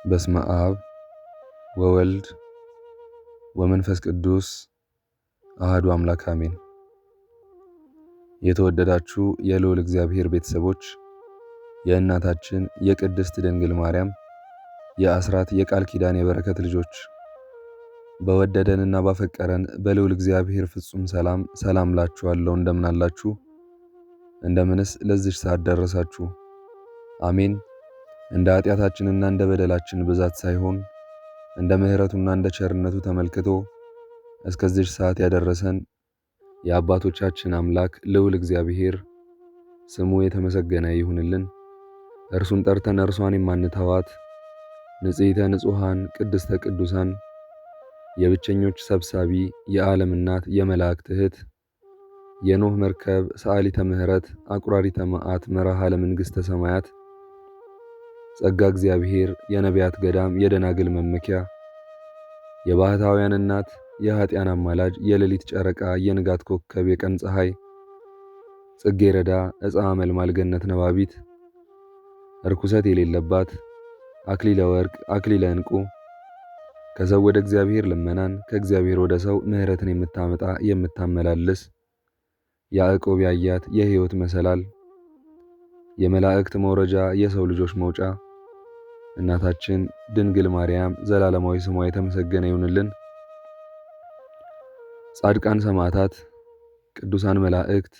በስመ አብ ወወልድ ወመንፈስ ቅዱስ አህዱ አምላክ አሜን። የተወደዳችሁ የልዑል እግዚአብሔር ቤተሰቦች የእናታችን የቅድስት ድንግል ማርያም የአስራት የቃል ኪዳን የበረከት ልጆች በወደደንና ባፈቀረን በልዑል እግዚአብሔር ፍጹም ሰላም ላችኋለሁ። እንደምናላችሁ እንደምንስ ለዚህ ሰዓት ደረሳችሁ? አሜን። እንደ ኃጢአታችንና እንደ በደላችን ብዛት ሳይሆን እንደ ምሕረቱና እንደ ቸርነቱ ተመልክቶ እስከዚህ ሰዓት ያደረሰን የአባቶቻችን አምላክ ልዑል እግዚአብሔር ስሙ የተመሰገነ ይሁንልን። እርሱን ጠርተን እርሷን የማንተዋት ንጽሕተ ንጹሐን ቅድስተ ቅዱሳን የብቸኞች ሰብሳቢ የዓለም እናት የመላእክት እህት የኖህ መርከብ ሰዓሊተ ምሕረት አቁራሪተ መዓት መርኃ ለመንግሥተ ሰማያት ጸጋ እግዚአብሔር የነቢያት ገዳም የደናግል መመኪያ የባሕታውያን እናት የኀጢአን አማላጅ የሌሊት ጨረቃ የንጋት ኮከብ የቀን ፀሐይ ጽጌረዳ ዕፀ አመልማል ገነት ነባቢት ርኩሰት የሌለባት አክሊለ ወርቅ አክሊለ ዕንቁ ከሰው ወደ እግዚአብሔር ልመናን ከእግዚአብሔር ወደ ሰው ምሕረትን የምታመጣ የምታመላልስ ያዕቆብ ያያት የሕይወት መሰላል የመላእክት መውረጃ የሰው ልጆች መውጫ እናታችን ድንግል ማርያም ዘላለማዊ ስሟ የተመሰገነ ይሁንልን። ጻድቃን ሰማዕታት፣ ቅዱሳን መላእክት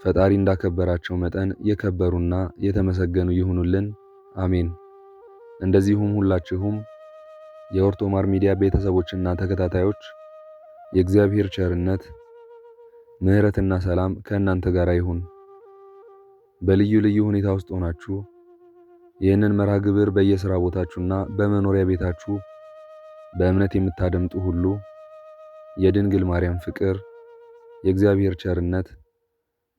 ፈጣሪ እንዳከበራቸው መጠን የከበሩና የተመሰገኑ ይሁኑልን። አሜን። እንደዚሁም ሁላችሁም የኦርቶማር ሚዲያ ቤተሰቦችና ተከታታዮች የእግዚአብሔር ቸርነት ምሕረትና ሰላም ከእናንተ ጋር ይሁን። በልዩ ልዩ ሁኔታ ውስጥ ሆናችሁ ይህንን መርሃ ግብር በየሥራ ቦታችሁና በመኖሪያ ቤታችሁ በእምነት የምታደምጡ ሁሉ የድንግል ማርያም ፍቅር፣ የእግዚአብሔር ቸርነት፣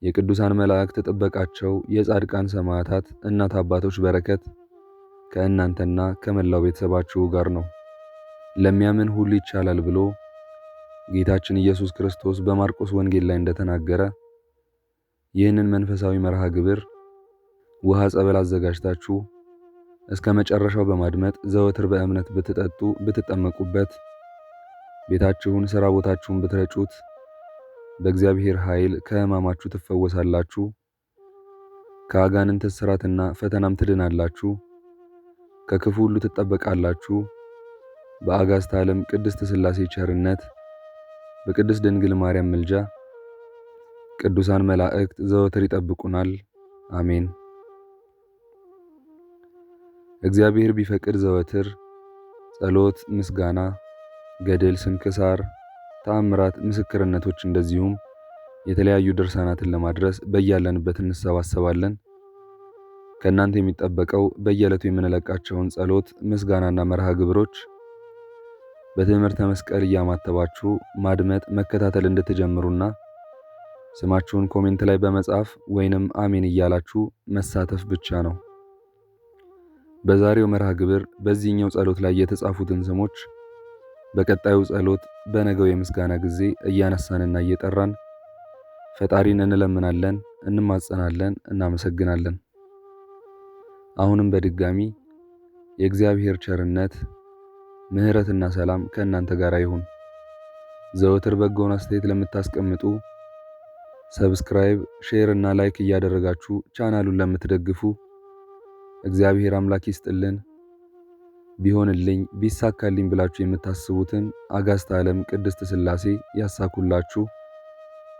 የቅዱሳን መላእክት ጥበቃቸው፣ የጻድቃን ሰማዕታት እናት አባቶች በረከት ከእናንተና ከመላው ቤተሰባችሁ ጋር ነው። ለሚያምን ሁሉ ይቻላል ብሎ ጌታችን ኢየሱስ ክርስቶስ በማርቆስ ወንጌል ላይ እንደተናገረ ይህንን መንፈሳዊ መርሃ ግብር ውሃ ጸበል አዘጋጅታችሁ እስከ መጨረሻው በማድመጥ ዘወትር በእምነት ብትጠጡ ብትጠመቁበት ቤታችሁን ሥራ ቦታችሁን ብትረጩት በእግዚአብሔር ኃይል ከሕማማችሁ ትፈወሳላችሁ፣ ከአጋንንት እስራትና ፈተናም ትድናላችሁ፣ ከክፉ ሁሉ ትጠበቃላችሁ። በአጋዕዝተ ዓለም ቅድስት ሥላሴ ቸርነት በቅድስት ድንግል ማርያም ምልጃ ቅዱሳን መላእክት ዘወትር ይጠብቁናል። አሜን። እግዚአብሔር ቢፈቅድ ዘወትር ጸሎት፣ ምስጋና፣ ገድል፣ ስንክሳር፣ ተአምራት፣ ምስክርነቶች እንደዚሁም የተለያዩ ድርሳናትን ለማድረስ በያለንበት እንሰባሰባለን። ከእናንተ የሚጠበቀው በየዕለቱ የምንለቃቸውን ጸሎት፣ ምስጋናና መርሃ ግብሮች በትምህርተ መስቀል እያማተባችሁ ማድመጥ መከታተል እንድትጀምሩና ስማችሁን ኮሜንት ላይ በመጻፍ ወይንም አሜን እያላችሁ መሳተፍ ብቻ ነው። በዛሬው መርሃ ግብር በዚህኛው ጸሎት ላይ የተጻፉትን ስሞች በቀጣዩ ጸሎት በነገው የምስጋና ጊዜ እያነሳንና እየጠራን ፈጣሪን እንለምናለን፣ እንማጸናለን፣ እናመሰግናለን። አሁንም በድጋሚ የእግዚአብሔር ቸርነት ምሕረትና ሰላም ከእናንተ ጋር ይሁን። ዘወትር በጎውን አስተያየት ለምታስቀምጡ ሰብስክራይብ፣ ሼር እና ላይክ እያደረጋችሁ ቻናሉን ለምትደግፉ እግዚአብሔር አምላክ ይስጥልን። ቢሆንልኝ ቢሳካልኝ ብላችሁ የምታስቡትን አጋዕዝተ ዓለም ቅድስት ሥላሴ ያሳኩላችሁ፣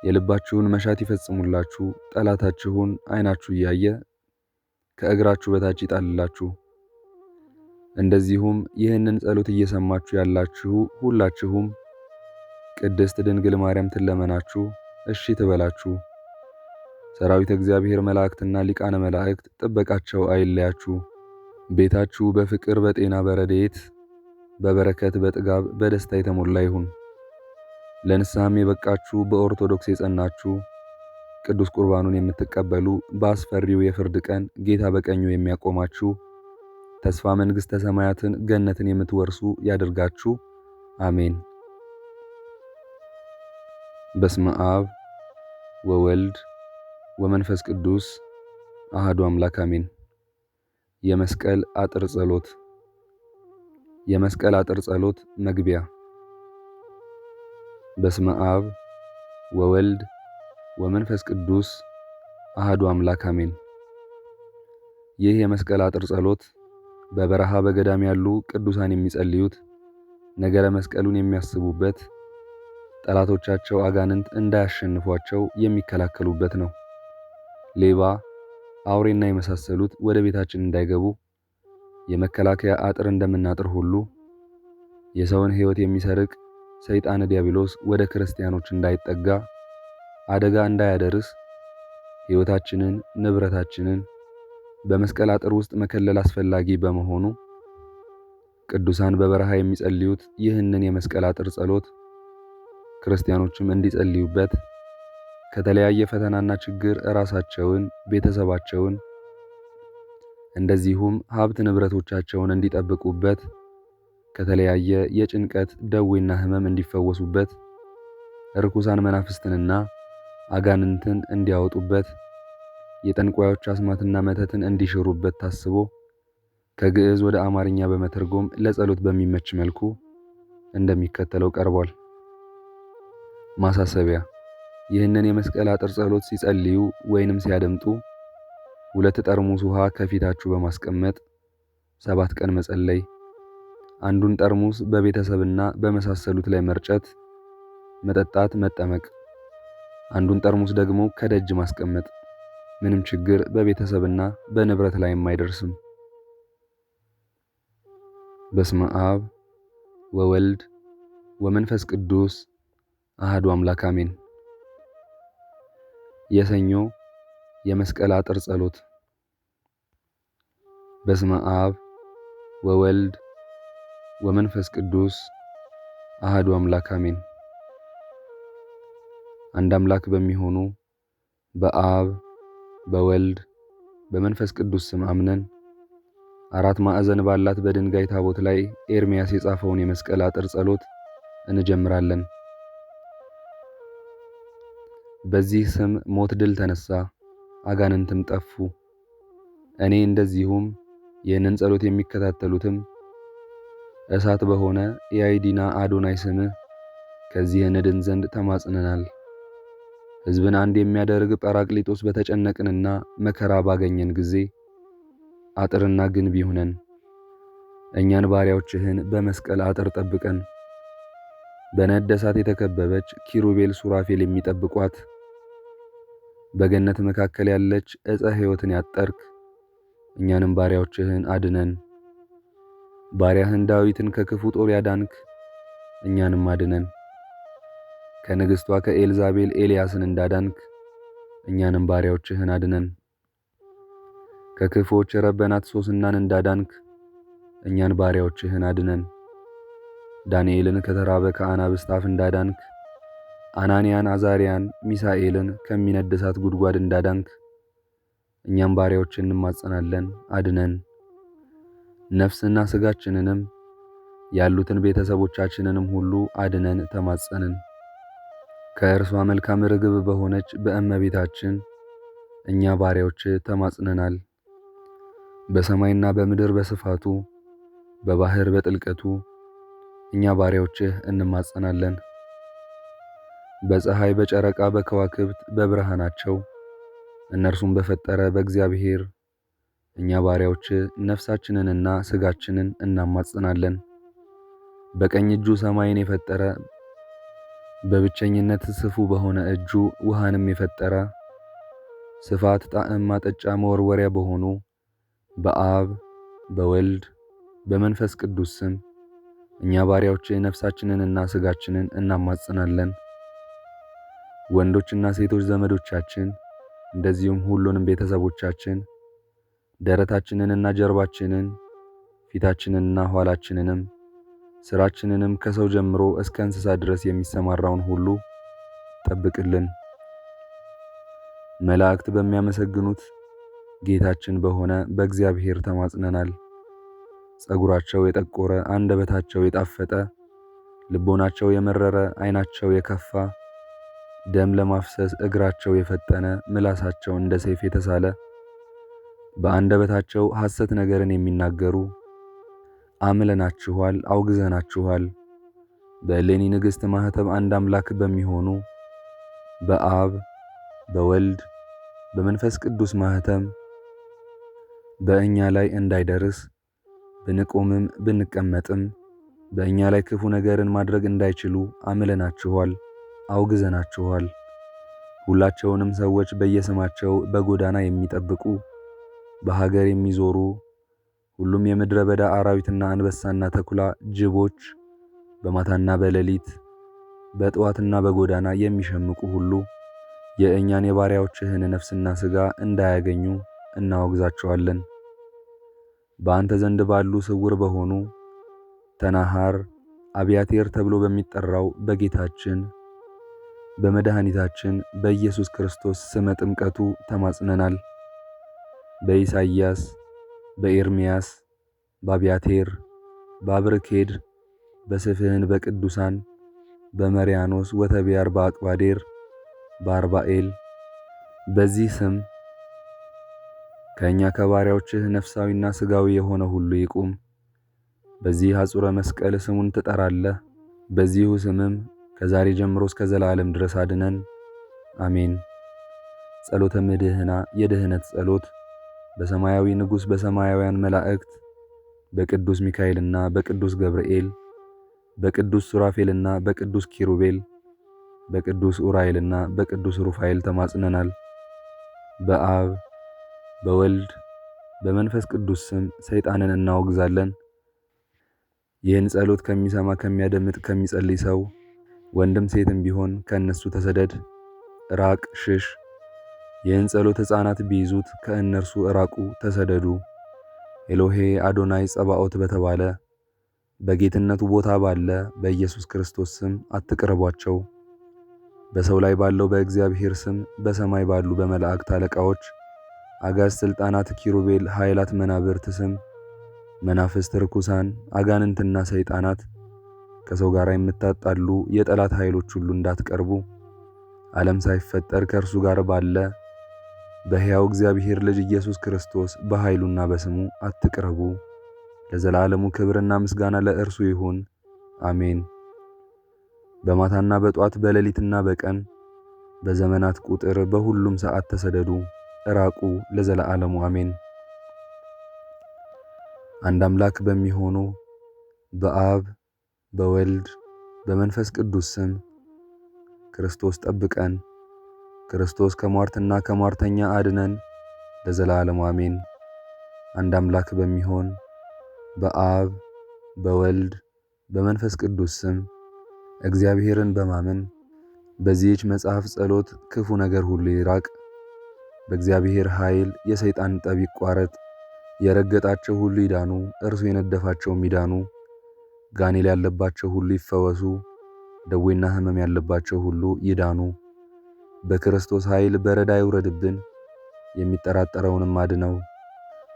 የልባችሁን መሻት ይፈጽሙላችሁ፣ ጠላታችሁን ዓይናችሁ እያየ ከእግራችሁ በታች ይጣልላችሁ። እንደዚሁም ይህንን ጸሎት እየሰማችሁ ያላችሁ ሁላችሁም ቅድስት ድንግል ማርያም ትለመናችሁ፣ እሺ ትበላችሁ። ሰራዊት እግዚአብሔር መላእክትና ሊቃነ መላእክት ጥበቃቸው አይለያችሁ። ቤታችሁ በፍቅር በጤና በረድኤት በበረከት በጥጋብ በደስታ የተሞላ ይሁን። ለንስሐም የበቃችሁ በኦርቶዶክስ የጸናችሁ ቅዱስ ቁርባኑን የምትቀበሉ በአስፈሪው የፍርድ ቀን ጌታ በቀኙ የሚያቆማችሁ ተስፋ መንግሥተ ሰማያትን ገነትን የምትወርሱ ያድርጋችሁ። አሜን። በስመ አብ ወወልድ ወመንፈስ ቅዱስ አህዱ አምላክ አሜን። የመስቀል አጥር ጸሎት። የመስቀል አጥር ጸሎት መግቢያ። በስመ አብ ወወልድ ወመንፈስ ቅዱስ አህዱ አምላክ አሜን። ይህ የመስቀል አጥር ጸሎት በበረሃ በገዳም ያሉ ቅዱሳን የሚጸልዩት፣ ነገረ መስቀሉን የሚያስቡበት፣ ጠላቶቻቸው አጋንንት እንዳያሸንፏቸው የሚከላከሉበት ነው። ሌባ፣ አውሬና የመሳሰሉት ወደ ቤታችን እንዳይገቡ የመከላከያ አጥር እንደምናጥር ሁሉ የሰውን ሕይወት የሚሰርቅ ሰይጣን ዲያብሎስ ወደ ክርስቲያኖች እንዳይጠጋ፣ አደጋ እንዳያደርስ ሕይወታችንን፣ ንብረታችንን በመስቀል አጥር ውስጥ መከለል አስፈላጊ በመሆኑ ቅዱሳን በበረሃ የሚጸልዩት ይህንን የመስቀል አጥር ጸሎት ክርስቲያኖችም እንዲጸልዩበት፣ ከተለያየ ፈተናና ችግር ራሳቸውን፣ ቤተሰባቸውን እንደዚሁም ሀብት ንብረቶቻቸውን እንዲጠብቁበት፣ ከተለያየ የጭንቀት ደዌና ሕመም እንዲፈወሱበት፣ ርኩሳን መናፍስትንና አጋንንትን እንዲያወጡበት፣ የጠንቋዮች አስማትና መተትን እንዲሽሩበት ታስቦ ከግዕዝ ወደ አማርኛ በመተርጎም ለጸሎት በሚመች መልኩ እንደሚከተለው ቀርቧል። ማሳሰቢያ: ይህንን የመስቀል አጥር ጸሎት ሲጸልዩ ወይንም ሲያደምጡ 2 ጠርሙስ ውሃ ከፊታችሁ በማስቀመጥ 7 ቀን መጸለይ። አንዱን ጠርሙስ በቤተሰብና በመሳሰሉት ላይ መርጨት፣ መጠጣት፣ መጠመቅ። አንዱን ጠርሙስ ደግሞ ከደጅ ማስቀመጥ። ምንም ችግር በቤተሰብና በንብረት ላይም አይደርስም። በስመ አብ ወወልድ ወመንፈስ ቅዱስ አህዱ አምላክ አሜን። የሰኞ የመስቀል አጥር ጸሎት። በስመ አብ ወወልድ ወመንፈስ ቅዱስ አህዱ አምላክ አሜን። አንድ አምላክ በሚሆኑ በአብ በወልድ በመንፈስ ቅዱስ ስም አምነን 4 ማዕዘን ባላት በድንጋይ ታቦት ላይ ኤርምያስ የጻፈውን የመስቀል አጥር ጸሎት እንጀምራለን። በዚህ ስም ሞት ድል ተነሳ፣ አጋንንትም ጠፉ። እኔ እንደዚሁም ይህንን ጸሎት የሚከታተሉትም እሳት በሆነ የአይዲና አዶናይ ስምህ ከዚህ እንድን ዘንድ ተማጽነናል። ሕዝብን አንድ የሚያደርግ ጰራቅሊጦስ በተጨነቅንና መከራ ባገኘን ጊዜ አጥርና ግንብ ይሁነን። እኛን ባሪያዎችህን በመስቀል አጥር ጠብቀን። በነደ እሳት የተከበበች ኪሩቤል ሱራፌል የሚጠብቋት በገነት መካከል ያለች ዕፀ ሕይወትን ያጠርክ እኛንም ባሪያዎችህን አድነን። ባሪያህን ዳዊትን ከክፉ ጦር ያዳንክ እኛንም አድነን። ከንግሥቷ ከኤልዛቤል ኤልያስን እንዳዳንክ እኛንም ባሪያዎችህን አድነን። ከክፉዎች ረበናት ሶስናን እንዳዳንክ እኛን ባሪያዎችህን አድነን። ዳንኤልን ከተራበ ከአናብስት አፍ እንዳዳንክ፣ አናንያን፣ አዛርያን፣ ሚሳኤልን ከሚነድ እሳት ጉድጓድ እንዳዳንክ እኛም ባሪያዎችህን እንማጸናለን፣ አድነን። ነፍስና ሥጋችንንም ያሉትን ቤተሰቦቻችንንም ሁሉ አድነን ተማጸንን። ከእርሷ መልካም ርግብ በሆነች በእመቤታችን እኛ ባሪያዎች ተማጽነናል። በሰማይና በምድር በስፋቱ በባህር በጥልቀቱ እኛ ባሪያዎችህ እንማጸናለን። በፀሐይ በጨረቃ በከዋክብት በብርሃናቸው እነርሱም በፈጠረ በእግዚአብሔር እኛ ባሪያዎች ነፍሳችንንና ሥጋችንን እናማጽናለን። በቀኝ እጁ ሰማይን የፈጠረ በብቸኝነት ስፉ በሆነ እጁ ውሃንም የፈጠረ ስፋት ጣዕም ማጠጫ መወርወሪያ በሆኑ በአብ በወልድ በመንፈስ ቅዱስ ስም እኛ ባሪያዎች ነፍሳችንንና ሥጋችንን እናማጽናለን። ወንዶችና ሴቶች ዘመዶቻችን እንደዚሁም ሁሉንም ቤተሰቦቻችን ደረታችንንና ጀርባችንን ፊታችንንና ኋላችንንም ሥራችንንም ከሰው ጀምሮ እስከ እንስሳ ድረስ የሚሰማራውን ሁሉ ጠብቅልን። መላእክት በሚያመሰግኑት ጌታችን በሆነ በእግዚአብሔር ተማጽነናል። ጸጉራቸው የጠቆረ አንደበታቸው የጣፈጠ ልቦናቸው የመረረ ዓይናቸው የከፋ ደም ለማፍሰስ እግራቸው የፈጠነ ምላሳቸው እንደ ሰይፍ የተሳለ በአንደበታቸው ሐሰት ነገርን የሚናገሩ አምለናችኋል፣ አውግዘናችኋል። በእሌኒ ንግሥት ማኅተም አንድ አምላክ በሚሆኑ በአብ በወልድ በመንፈስ ቅዱስ ማኅተም በእኛ ላይ እንዳይደርስ ብንቆምም ብንቀመጥም በእኛ ላይ ክፉ ነገርን ማድረግ እንዳይችሉ አምለናችኋል፣ አውግዘናችኋል። ሁላቸውንም ሰዎች በየስማቸው በጎዳና የሚጠብቁ በሀገር የሚዞሩ ሁሉም የምድረ በዳ አራዊትና አንበሳና ተኩላ ጅቦች በማታና በሌሊት በጠዋትና በጎዳና የሚሸምቁ ሁሉ የእኛን የባሪያዎችህን ነፍስና ሥጋ እንዳያገኙ እናወግዛቸዋለን። በአንተ ዘንድ ባሉ ስውር በሆኑ ተናሃር አብያቴር ተብሎ በሚጠራው በጌታችን በመድኃኒታችን በኢየሱስ ክርስቶስ ስመ ጥምቀቱ ተማጽነናል። በኢሳይያስ፣ በኤርምያስ፣ በአብያቴር፣ በአብርኬድ፣ በስፍህን፣ በቅዱሳን፣ በመርያኖስ ወተቢያር፣ በአቅባዴር፣ በአርባኤል በዚህ ስም ከእኛ ከባሪያዎችህ ነፍሳዊና ሥጋዊ የሆነ ሁሉ ይቁም። በዚህ አጹረ መስቀል ስሙን ትጠራለህ። በዚሁ ስምም ከዛሬ ጀምሮ እስከ ዘላለም ድረስ አድነን፣ አሜን። ጸሎተ ምድህና የድህነት ጸሎት በሰማያዊ ንጉሥ በሰማያውያን መላእክት በቅዱስ ሚካኤልና በቅዱስ ገብርኤል በቅዱስ ሱራፌልና በቅዱስ ኪሩቤል በቅዱስ ኡራኤልና በቅዱስ ሩፋኤል ተማጽነናል። በአብ በወልድ በመንፈስ ቅዱስ ስም ሰይጣንን እናወግዛለን። ይህን ጸሎት ከሚሰማ ከሚያደምጥ ከሚጸልይ ሰው ወንድም ሴትም ቢሆን ከእነሱ ተሰደድ፣ ራቅ፣ ሽሽ። ይህን ጸሎት ሕፃናት ቢይዙት ከእነርሱ እራቁ፣ ተሰደዱ። ኤሎሄ አዶናይ ጸባኦት በተባለ በጌትነቱ ቦታ ባለ በኢየሱስ ክርስቶስ ስም አትቅረቧቸው። በሰው ላይ ባለው በእግዚአብሔር ስም በሰማይ ባሉ በመላእክት አለቃዎች አጋዝ ሥልጣናት ኪሩቤል ኃይላት መናብርት ስም መናፍስት ርኩሳን አጋንንትና ሰይጣናት ከሰው ጋር የምታጣሉ የጠላት ኃይሎች ሁሉ እንዳትቀርቡ ዓለም ሳይፈጠር ከእርሱ ጋር ባለ በሕያው እግዚአብሔር ልጅ ኢየሱስ ክርስቶስ በኃይሉና በስሙ አትቅረቡ። ለዘላለሙ ክብርና ምስጋና ለእርሱ ይሁን፣ አሜን። በማታና በጧት በሌሊትና በቀን በዘመናት ቁጥር በሁሉም ሰዓት ተሰደዱ፣ እራቁ፣ ለዘላለሙ አሜን። አንድ አምላክ በሚሆኑ በአብ በወልድ በመንፈስ ቅዱስ ስም ክርስቶስ ጠብቀን፣ ክርስቶስ ከሟርትና ከሟርተኛ አድነን፣ ለዘላለሙ አሜን። አንድ አምላክ በሚሆን በአብ በወልድ በመንፈስ ቅዱስ ስም እግዚአብሔርን በማመን በዚህች መጽሐፍ ጸሎት ክፉ ነገር ሁሉ ይራቅ፣ በእግዚአብሔር ኃይል የሰይጣን ጠብ ይቋረጥ፣ የረገጣቸው ሁሉ ይዳኑ፣ እርሱ የነደፋቸውም ይዳኑ፣ ጋኔል ያለባቸው ሁሉ ይፈወሱ፣ ደዌና ሕመም ያለባቸው ሁሉ ይዳኑ። በክርስቶስ ኃይል በረዳ ይውረድብን፣ የሚጠራጠረውንም አድነው።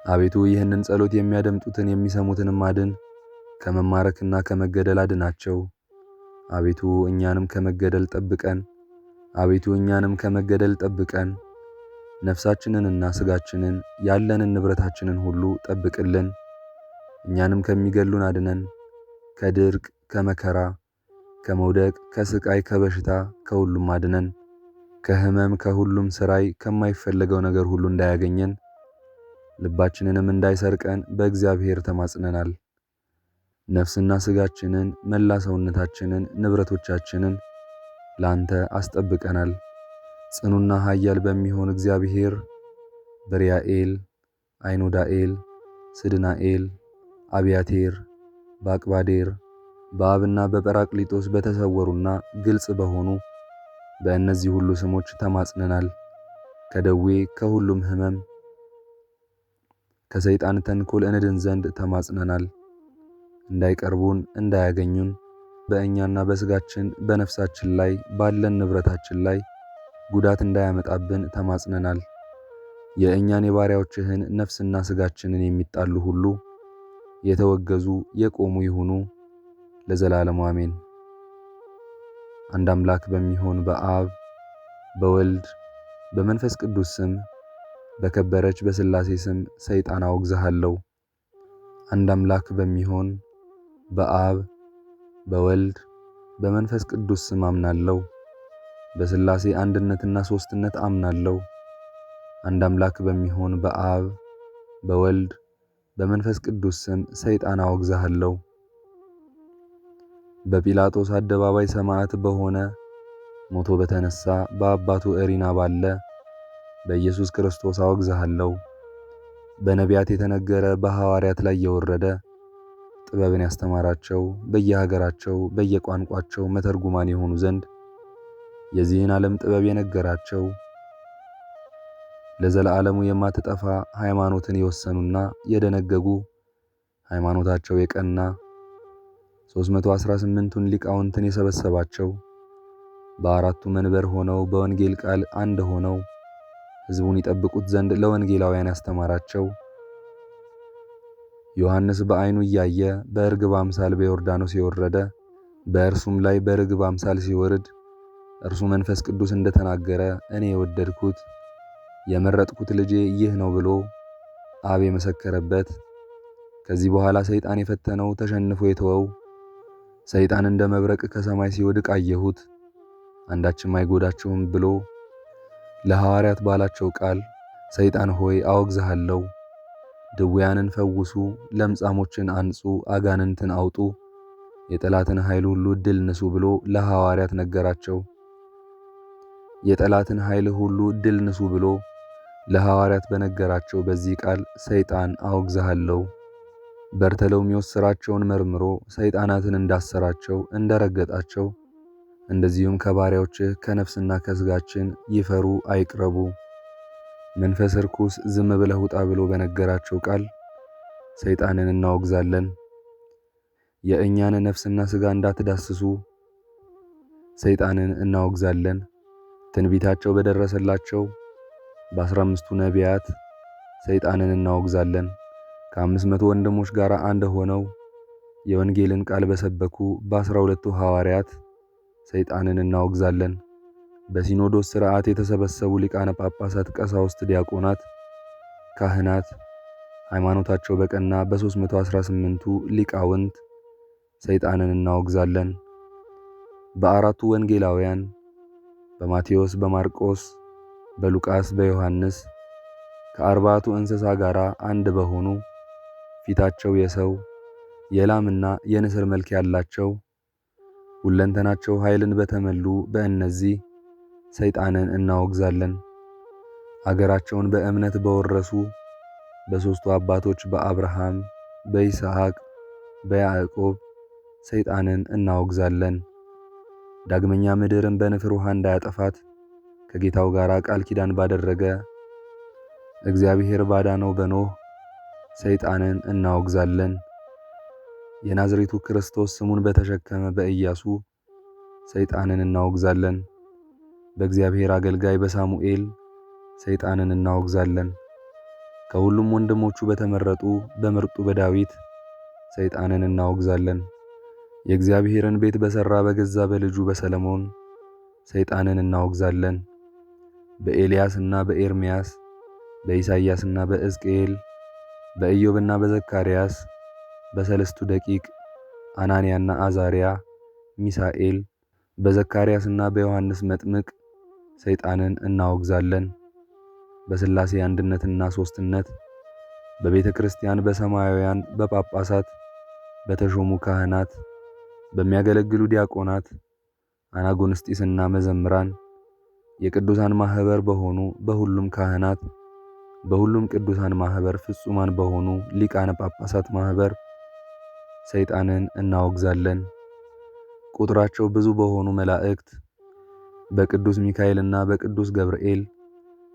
አቤቱ ይህንን ጸሎት የሚያደምጡትን የሚሰሙትንም አድን፣ ከመማረክና ከመገደል አድናቸው። አቤቱ እኛንም ከመገደል ጠብቀን፣ አቤቱ እኛንም ከመገደል ጠብቀን። ነፍሳችንንና ሥጋችንን ያለንን ንብረታችንን ሁሉ ጠብቅልን። እኛንም ከሚገሉን አድነን፣ ከድርቅ ከመከራ ከመውደቅ ከስቃይ ከበሽታ ከሁሉም አድነን። ከሕመም ከሁሉም ስራይ ከማይፈለገው ነገር ሁሉ እንዳያገኘን ልባችንንም እንዳይሰርቀን በእግዚአብሔር ተማጽነናል። ነፍስና ሥጋችንን መላ ሰውነታችንን ንብረቶቻችንን ላንተ አስጠብቀናል። ጽኑና ኃያል በሚሆን እግዚአብሔር በሪያኤል አይኖዳኤል ስድናኤል አብያቴር በአቅባዴር በአብና በጰራቅሊጦስ በተሰወሩና ግልጽ በሆኑ በእነዚህ ሁሉ ስሞች ተማጽነናል። ከደዌ ከሁሉም ሕመም ከሰይጣን ተንኮል እንድን ዘንድ ተማጽነናል። እንዳይቀርቡን እንዳያገኙን በእኛና በሥጋችን በነፍሳችን ላይ ባለን ንብረታችን ላይ ጉዳት እንዳያመጣብን ተማጽነናል። የእኛን የባሪያዎችህን ነፍስና ሥጋችንን የሚጣሉ ሁሉ የተወገዙ የቆሙ ይሁኑ፣ ለዘላለሙ አሜን። አንድ አምላክ በሚሆን በአብ በወልድ በመንፈስ ቅዱስ ስም በከበረች በሥላሴ ስም ሰይጣን አወግዝሃለሁ። አንድ አምላክ በሚሆን በአብ በወልድ በመንፈስ ቅዱስ ስም አምናለሁ። በሥላሴ አንድነትና ሦስትነት አምናለሁ። አንድ አምላክ በሚሆን በአብ በወልድ በመንፈስ ቅዱስ ስም ሰይጣን አወግዝሃለሁ። በጲላጦስ አደባባይ ሰማዕት በሆነ ሞቶ በተነሳ በአባቱ እሪና ባለ በኢየሱስ ክርስቶስ አወግዝሃለሁ። በነቢያት የተነገረ በሐዋርያት ላይ የወረደ ጥበብን ያስተማራቸው በየሀገራቸው በየቋንቋቸው መተርጉማን የሆኑ ዘንድ የዚህን ዓለም ጥበብ የነገራቸው ለዘለዓለሙ የማትጠፋ ሃይማኖትን የወሰኑና የደነገጉ ሃይማኖታቸው የቀና 318ቱን ሊቃውንትን የሰበሰባቸው በአራቱ መንበር ሆነው በወንጌል ቃል አንድ ሆነው ሕዝቡን ይጠብቁት ዘንድ ለወንጌላውያን ያስተማራቸው ዮሐንስ በዓይኑ እያየ በርግብ አምሳል በዮርዳኖስ የወረደ በእርሱም ላይ በርግብ አምሳል ሲወርድ እርሱ መንፈስ ቅዱስ እንደተናገረ እኔ የወደድኩት የመረጥኩት ልጄ ይህ ነው ብሎ አብ የመሰከረበት ከዚህ በኋላ ሰይጣን የፈተነው ተሸንፎ የተወው ሰይጣን እንደ መብረቅ ከሰማይ ሲወድቅ አየሁት፣ አንዳችም አይጎዳቸውም ብሎ ለሐዋርያት ባላቸው ቃል ሰይጣን ሆይ አወግዝሃለሁ፣ ድውያንን ፈውሱ፣ ለምጻሞችን አንጹ፣ አጋንንትን አውጡ፣ የጠላትን ኃይል ሁሉ ድል ንሱ ብሎ ለሐዋርያት ነገራቸው። የጠላትን ኃይል ሁሉ ድል ንሱ ብሎ ለሐዋርያት በነገራቸው በዚህ ቃል ሰይጣን አወግዝሃለሁ። በርተሎሜዎስ ሥራቸውን መርምሮ ሰይጣናትን እንዳሰራቸው እንደረገጣቸው እንደዚሁም ከባሪያዎችህ ከነፍስና ከሥጋችን ይፈሩ አይቅረቡ፣ መንፈስ ርኩስ ዝም ብለህ ውጣ ብሎ በነገራቸው ቃል ሰይጣንን እናወግዛለን። የእኛን ነፍስና ሥጋ እንዳትዳስሱ ሰይጣንን እናወግዛለን። ትንቢታቸው በደረሰላቸው በ15ቱ ነቢያት ሰይጣንን እናወግዛለን። ከ500 ወንድሞች ጋር አንድ ሆነው የወንጌልን ቃል በሰበኩ በ12ቱ ሐዋርያት ሰይጣንን እናወግዛለን። በሲኖዶስ ሥርዓት የተሰበሰቡ ሊቃነ ጳጳሳት፣ ቀሳውስት፣ ዲያቆናት፣ ካህናት ሃይማኖታቸው በቀና በ318ቱ ሊቃውንት ሰይጣንን እናወግዛለን። በአራቱ ወንጌላውያን በማቴዎስ፣ በማርቆስ፣ በሉቃስ፣ በዮሐንስ ከ40ቱ እንስሳ ጋር አንድ በሆኑ ፊታቸው የሰው የላምና የንስር መልክ ያላቸው ሁለንተናቸው ኃይልን በተመሉ በእነዚህ ሰይጣንን እናወግዛለን። አገራቸውን በእምነት በወረሱ በሦስቱ አባቶች በአብርሃም፣ በይስሐቅ፣ በያዕቆብ ሰይጣንን እናወግዛለን። ዳግመኛ ምድርን በንፍር ውሃ እንዳያጠፋት ከጌታው ጋር ቃል ኪዳን ባደረገ እግዚአብሔር ባዳነው በኖህ ሰይጣንን እናወግዛለን። የናዝሬቱ ክርስቶስ ስሙን በተሸከመ በኢያሱ ሰይጣንን እናወግዛለን። በእግዚአብሔር አገልጋይ በሳሙኤል ሰይጣንን እናወግዛለን። ከሁሉም ወንድሞቹ በተመረጡ በምርጡ በዳዊት ሰይጣንን እናወግዛለን። የእግዚአብሔርን ቤት በሠራ በገዛ በልጁ በሰለሞን ሰይጣንን እናወግዛለን። በኤልያስና በኤርምያስ በኢሳይያስና በሕዝቅኤል በኢዮብና በዘካርያስ በሰለስቱ ደቂቅ አናንያና አዛርያ ሚሳኤል በዘካርያስና በዮሐንስ መጥምቅ ሰይጣንን እናወግዛለን። በሥላሴ አንድነትና ሦስትነት በቤተ ክርስቲያን በሰማያውያን በጳጳሳት በተሾሙ ካህናት በሚያገለግሉ ዲያቆናት አናጉንስጢስና መዘምራን የቅዱሳን ማኅበር በሆኑ በሁሉም ካህናት በሁሉም ቅዱሳን ማኅበር ፍጹማን በሆኑ ሊቃነ ጳጳሳት ማኅበር ሰይጣንን እናወግዛለን። ቁጥራቸው ብዙ በሆኑ መላእክት በቅዱስ ሚካኤልና በቅዱስ ገብርኤል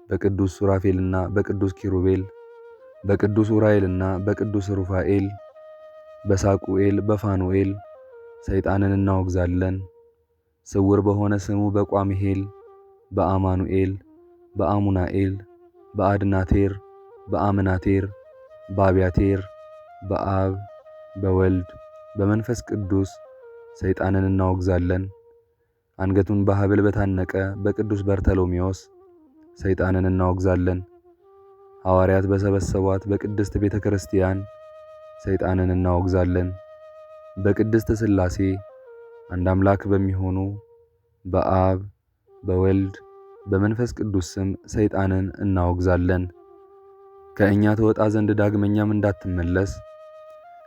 በቅዱስ ሱራፌልና በቅዱስ ኪሩቤል በቅዱስ ኡራኤልና በቅዱስ ሩፋኤል በሳቁኤል በፋኑኤል ሰይጣንን እናወግዛለን። ስውር በሆነ ስሙ በቋሚሄል በአማኑኤል በአሙናኤል በአድናቴር በአምናቴር በአብያቴር በአብ በወልድ በመንፈስ ቅዱስ ሰይጣንን እናወግዛለን። አንገቱን በሐብል በታነቀ በቅዱስ በርተሎሜዎስ ሰይጣንን እናወግዛለን። ሐዋርያት በሰበሰቧት በቅድስት ቤተ ክርስቲያን ሰይጣንን እናወግዛለን። በቅድስት ሥላሴ አንድ አምላክ በሚሆኑ በአብ በወልድ በመንፈስ ቅዱስ ስም ሰይጣንን እናወግዛለን። ከእኛ ትወጣ ዘንድ ዳግመኛም እንዳትመለስ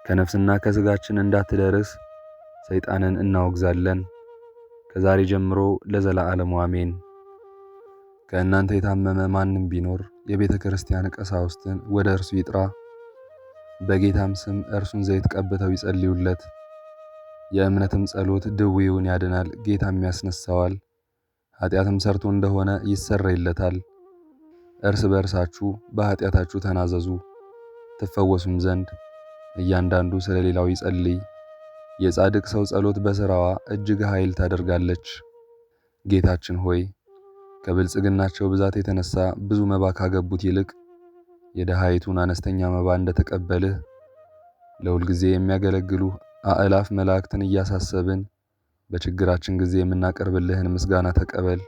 ከነፍስና ከሥጋችን እንዳትደርስ ሰይጣንን እናወግዛለን። ከዛሬ ጀምሮ ለዘላለሙ አሜን። ከእናንተ የታመመ ማንም ቢኖር የቤተ ክርስቲያን ቀሳውስትን ወደ እርሱ ይጥራ። በጌታም ስም እርሱን ዘይት ቀብተው ይጸልዩለት። የእምነትም ጸሎት ድውዩን ያድናል፣ ጌታም ያስነሳዋል። ኃጢአትም ሰርቶ እንደሆነ ይሰረይለታል። እርስ በእርሳችሁ በኃጢአታችሁ ተናዘዙ ትፈወሱም ዘንድ እያንዳንዱ ስለ ሌላው ይጸልይ። የጻድቅ ሰው ጸሎት በሥራዋ እጅግ ኃይል ታደርጋለች። ጌታችን ሆይ ከብልጽግናቸው ብዛት የተነሳ ብዙ መባ ካገቡት ይልቅ የደሃይቱን አነስተኛ መባ እንደተቀበልህ ለሁል ጊዜ የሚያገለግሉ አእላፍ መላእክትን እያሳሰብን በችግራችን ጊዜ የምናቀርብልህን ምስጋና ተቀበል።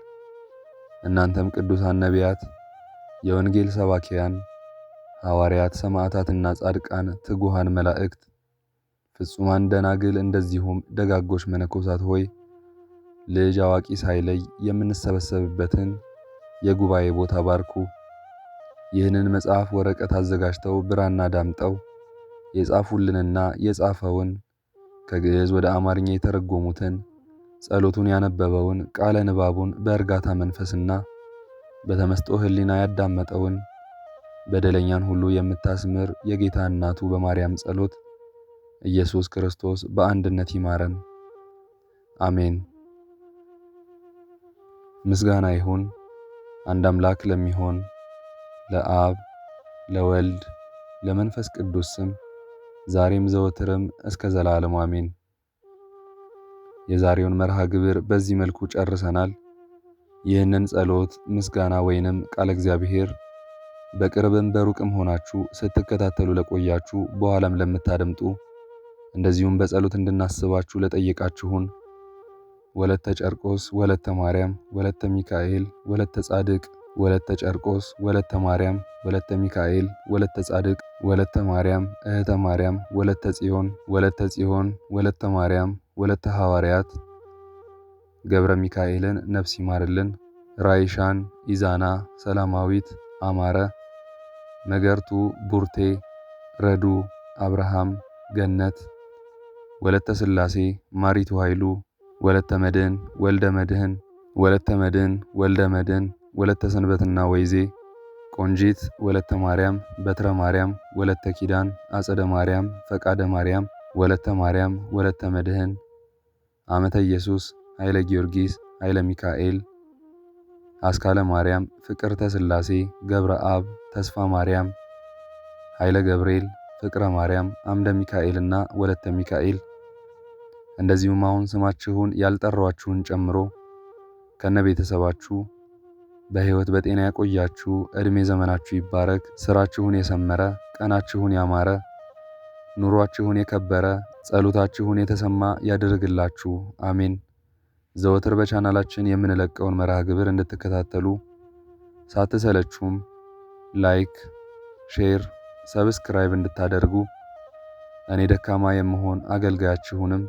እናንተም ቅዱሳን ነቢያት፣ የወንጌል ሰባኪያን ሐዋርያት፣ ሰማዕታትና ጻድቃን፣ ትጉሃን መላእክት፣ ፍጹማን ደናግል፣ እንደዚሁም ደጋጎች መነኮሳት ሆይ ልጅ አዋቂ ሳይለይ የምንሰበሰብበትን የጉባኤ ቦታ ባርኩ። ይህንን መጽሐፍ ወረቀት አዘጋጅተው ብራና ዳምጠው የጻፉልንና የጻፈውን ከግዕዝ ወደ አማርኛ የተረጎሙትን ጸሎቱን ያነበበውን ቃለ ንባቡን በእርጋታ መንፈስና በተመስጦ ሕሊና ያዳመጠውን በደለኛን ሁሉ የምታስምር የጌታ እናቱ በማርያም ጸሎት ኢየሱስ ክርስቶስ በአንድነት ይማረን፣ አሜን። ምስጋና ይሁን አንድ አምላክ ለሚሆን ለአብ ለወልድ ለመንፈስ ቅዱስ ስም ዛሬም ዘወትርም እስከ ዘላለሙ አሜን። የዛሬውን መርሃ ግብር በዚህ መልኩ ጨርሰናል። ይህንን ጸሎት ምስጋና ወይንም ቃለ እግዚአብሔር በቅርብም በሩቅም ሆናችሁ ስትከታተሉ ለቆያችሁ በኋላም ለምታደምጡ እንደዚሁም በጸሎት እንድናስባችሁ ለጠየቃችሁን ወለተ ጨርቆስ፣ ወለተ ማርያም፣ ወለተ ሚካኤል፣ ወለተ ጻድቅ፣ ወለተ ጨርቆስ፣ ወለተ ማርያም፣ ወለተ ሚካኤል፣ ወለተ ጻድቅ፣ ወለተ ማርያም፣ እህተ ማርያም፣ ወለተ ጽዮን፣ ወለተ ጽዮን፣ ወለተ ማርያም፣ ወለተ ሐዋርያት ገብረ ሚካኤልን ነፍስ ይማርልን። ራይሻን፣ ኢዛና፣ ሰላማዊት፣ አማረ፣ መገርቱ፣ ቡርቴ፣ ረዱ፣ አብርሃም፣ ገነት፣ ወለተ ሥላሴ፣ ማሪቱ ኃይሉ፣ ወለተ መድህን፣ ወልደ መድህን፣ ወለተ መድህን፣ ወልደ መድህን፣ ወለተ ሰንበትና ወይዜ፣ ቆንጂት፣ ወለተ ማርያም፣ በትረ ማርያም፣ ወለተ ኪዳን፣ አጸደ ማርያም፣ ፈቃደ ማርያም፣ ወለተ ማርያም፣ ወለተ መድህን፣ አመተ ኢየሱስ፣ ኃይለ ጊዮርጊስ፣ ኃይለ ሚካኤል፣ አስካለ ማርያም፣ ፍቅርተ ሥላሴ፣ ገብረ አብ፣ ተስፋ ማርያም፣ ኃይለ ገብርኤል፣ ፍቅረ ማርያም፣ አምደ ሚካኤልና ወለተ ሚካኤል እንደዚሁም አሁን ስማችሁን ያልጠሯችሁን ጨምሮ ከነ ቤተሰባችሁ በሕይወት በጤና ያቆያችሁ፣ ዕድሜ ዘመናችሁ ይባረክ፣ ስራችሁን የሰመረ፣ ቀናችሁን ያማረ፣ ኑሯችሁን የከበረ፣ ጸሎታችሁን የተሰማ ያድርግላችሁ፣ አሜን። ዘወትር በቻናላችን የምንለቀውን መርሃ ግብር እንድትከታተሉ ሳትሰለቹም ላይክ፣ ሼር፣ ሰብስክራይብ እንድታደርጉ እኔ ደካማ የምሆን አገልጋያችሁንም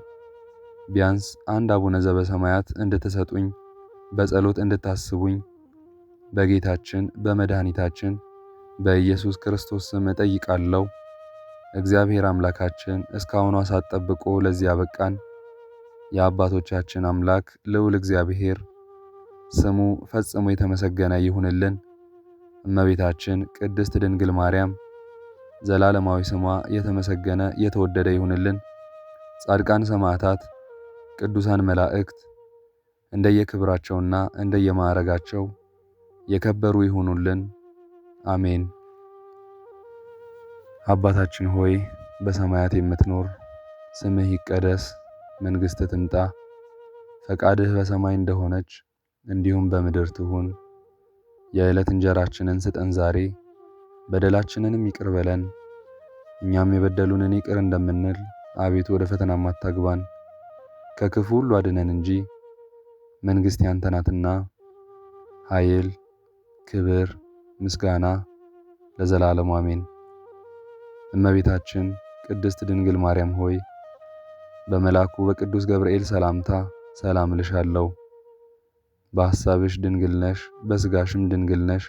ቢያንስ አንድ አቡነ ዘበሰማያት እንድትሰጡኝ በጸሎት እንድታስቡኝ በጌታችን በመድኃኒታችን በኢየሱስ ክርስቶስ ስም እጠይቃለሁ። እግዚአብሔር አምላካችን እስካሁኗ ሰዓት ጠብቆ ለዚህ ያበቃን የአባቶቻችን አምላክ ልዑል እግዚአብሔር ስሙ ፈጽሞ የተመሰገነ ይሁንልን። እመቤታችን ቅድስት ድንግል ማርያም ዘላለማዊ ስሟ የተመሰገነ የተወደደ ይሁንልን። ጻድቃን ሰማዕታት፣ ቅዱሳን መላእክት እንደየክብራቸውና እንደየማዕረጋቸው የከበሩ ይሁኑልን፣ አሜን። አባታችን ሆይ በሰማያት የምትኖር ስምህ ይቀደስ፣ መንግሥትህ ትምጣ፣ ፈቃድህ በሰማይ እንደሆነች እንዲሁም በምድር ትሁን። የዕለት እንጀራችንን ስጠን ዛሬ፣ በደላችንንም ይቅር በለን እኛም የበደሉንን ይቅር እንደምንል፣ አቤቱ ወደ ፈተናም አታግባን ከክፉ ሁሉ አድነን እንጂ መንግሥት ያንተ ናትና ኃይል፣ ክብር፣ ምስጋና ለዘላለሙ አሜን። እመቤታችን ቅድስት ድንግል ማርያም ሆይ በመልአኩ በቅዱስ ገብርኤል ሰላምታ ሰላም እልሻለሁ። በሐሳብሽ ድንግል ነሽ፣ በሥጋሽም ድንግል ነሽ።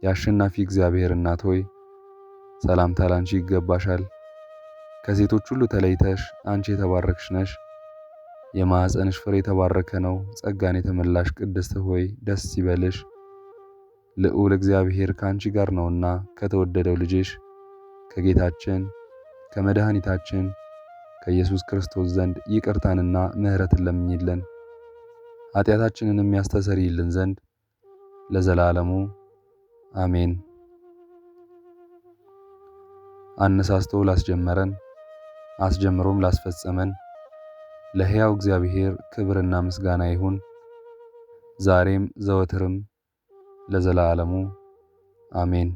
የአሸናፊ እግዚአብሔር እናት ሆይ ሰላምታ ላንቺ ይገባሻል። ከሴቶች ሁሉ ተለይተሽ አንቺ የተባረክሽ ነሽ። የማኅፀንሽ ፍሬ የተባረከ ነው። ጸጋን የተመላሽ ቅድስት ሆይ ደስ ይበልሽ፣ ልዑል እግዚአብሔር ከአንቺ ጋር ነውና ከተወደደው ልጅሽ ከጌታችን ከመድኃኒታችን ከኢየሱስ ክርስቶስ ዘንድ ይቅርታንና ምሕረትን ለምኝልን ኃጢአታችንንም ያስተሰርይልን ዘንድ ለዘላለሙ አሜን። አነሳስቶ ላስጀመረን አስጀምሮም ላስፈጸመን ለሕያው እግዚአብሔር ክብርና ምስጋና ይሁን ዛሬም ዘወትርም ለዘላለሙ አሜን።